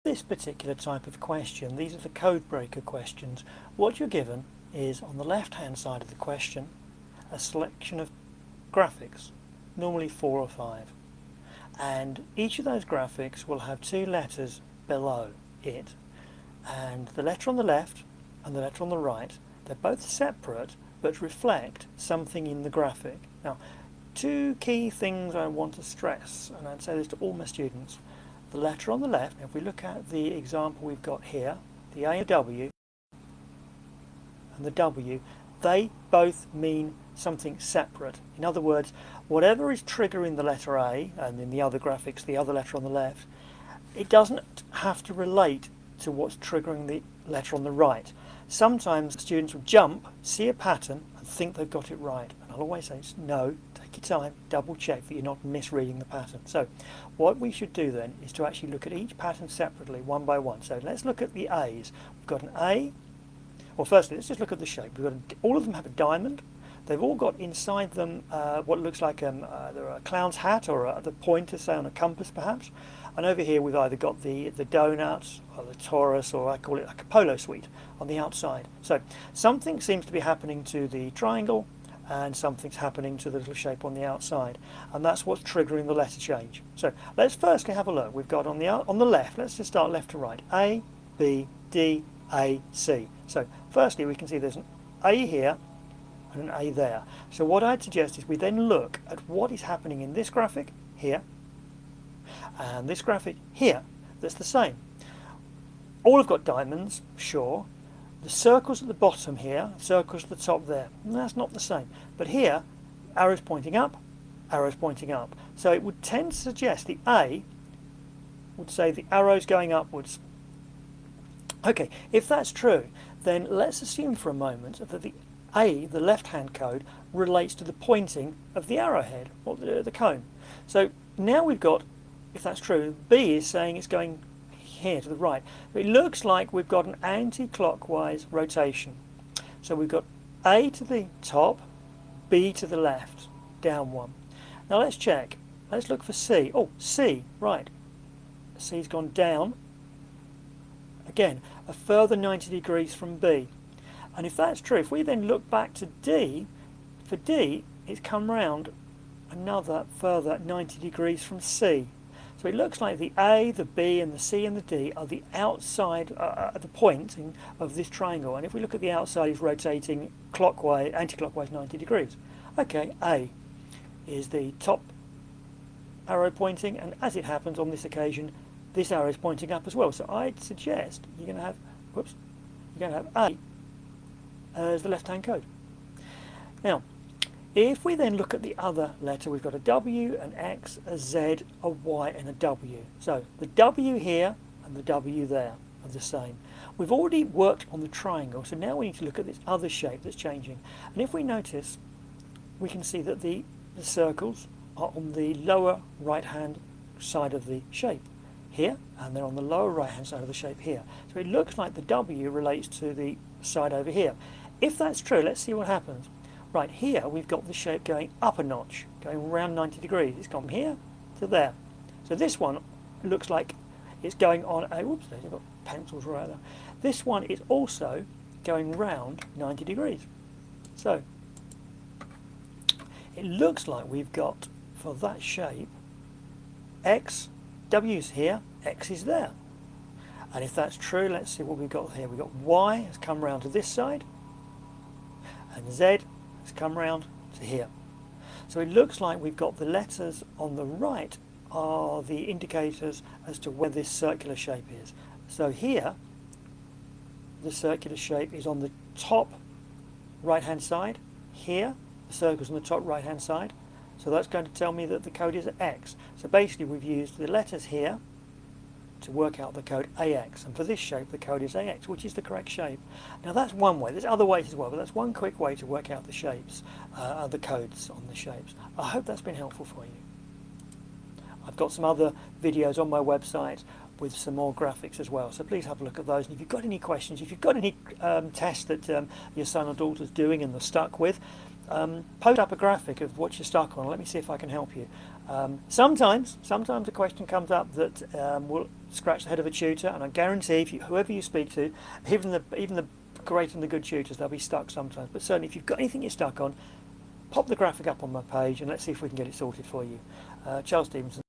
This particular type of question, these are the code breaker questions. What you're given is, on the left hand side of the question, a selection of graphics, normally 4 or 5, and each of those graphics will have 2 letters below it, and the letter on the left and the letter on the right, they're both separate but reflect something in the graphic. Now, 2 key things I want to stress, and I'd say this to all my students. The letter on the left, if we look at the example we've got here, the A and W, they both mean something separate. In other words, whatever is triggering the letter A, and in the other graphics, the other letter on the left, it doesn't have to relate to what's triggering the letter on the right. Sometimes students will jump, see a pattern, and think they've got it right. And I'll always say, no, take your time, double check that you're not misreading the pattern. So what we should do then is to actually look at each pattern separately, one by one. So let's look at the A's. We've got an A. Well, firstly, let's just look at the shape. All of them have a diamond. They've all got inside them what looks like either a clown's hat or the pointer, say on a compass perhaps. And over here we've either got the donut or the torus, or I call it like a polo suite on the outside. So something seems to be happening to the triangle and something's happening to the little shape on the outside, and that's what's triggering the letter change. So let's firstly have a look. We've got on the left, let's just start left to right, A, B, D, A, C. So firstly we can see there's an A here and an A there. So what I'd suggest is we then look at what is happening in this graphic here and this graphic here that's the same. All have got diamonds, sure. The circles at the bottom here, circles at the top there, that's not the same. But here, arrows pointing up, arrows pointing up. So it would tend to suggest the A would say the arrows going upwards. Okay, if that's true, then let's assume for a moment that the A, the left-hand code, relates to the pointing of the arrowhead, or the cone. So now we've got, if that's true, B is saying it's going here to the right. It looks like we've got an anti-clockwise rotation. So we've got A to the top, B to the left, down one. Now let's check. Let's look for C. Oh, C, right. C's gone down. Again, a further 90 degrees from B. And if that's true, if we then look back to D, for D, it's come round another further 90 degrees from C. So it looks like the A, the B, and the C and the D are the outside, the pointing of this triangle. And if we look at the outside, it's rotating clockwise, anti-clockwise 90 degrees. Okay, A is the top arrow pointing, and as it happens on this occasion, this arrow is pointing up as well. So I'd suggest you're going to have A as the left-hand code. Now, if we then look at the other letter, we've got a W, an X, a Z, a Y, and a W. So the W here and the W there are the same. We've already worked on the triangle, so now we need to look at this other shape that's changing. And if we notice, we can see that the circles are on the lower right-hand side of the shape here, and they're on the lower right-hand side of the shape here. So it looks like the W relates to the side over here. If that's true, let's see what happens. Right, here we've got the shape going up a notch, going around 90 degrees. It's gone from here to there. So this one looks like it's going on a, whoops, I've got pencils right there. This one is also going round 90 degrees. So it looks like we've got, for that shape, X, W's here, X is there. And if that's true, let's see what we've got here. We've got Y has come round to this side, and Z has come round to here. So it looks like we've got the letters on the right are the indicators as to where this circular shape is. So here, the circular shape is on the top right-hand side. Here, the circle's on the top right-hand side. So that's going to tell me that the code is X. So basically we've used the letters here to work out the code AX, and for this shape the code is AX, which is the correct shape. Now that's one way. There's other ways as well, but that's one quick way to work out the shapes, the codes on the shapes. I hope that's been helpful for you. I've got some other videos on my website with some more graphics as well, so please have a look at those. And if you've got any questions, if you've got any tests that your son or daughter's doing and they're stuck with, post up a graphic of what you're stuck on. Let me see if I can help you. Sometimes a question comes up that scratch the head of a tutor, and I guarantee if you, whoever you speak to, even the great and the good tutors, they'll be stuck sometimes. But certainly, if you've got anything you're stuck on, pop the graphic up on my page, and let's see if we can get it sorted for you. Charles Stevenson.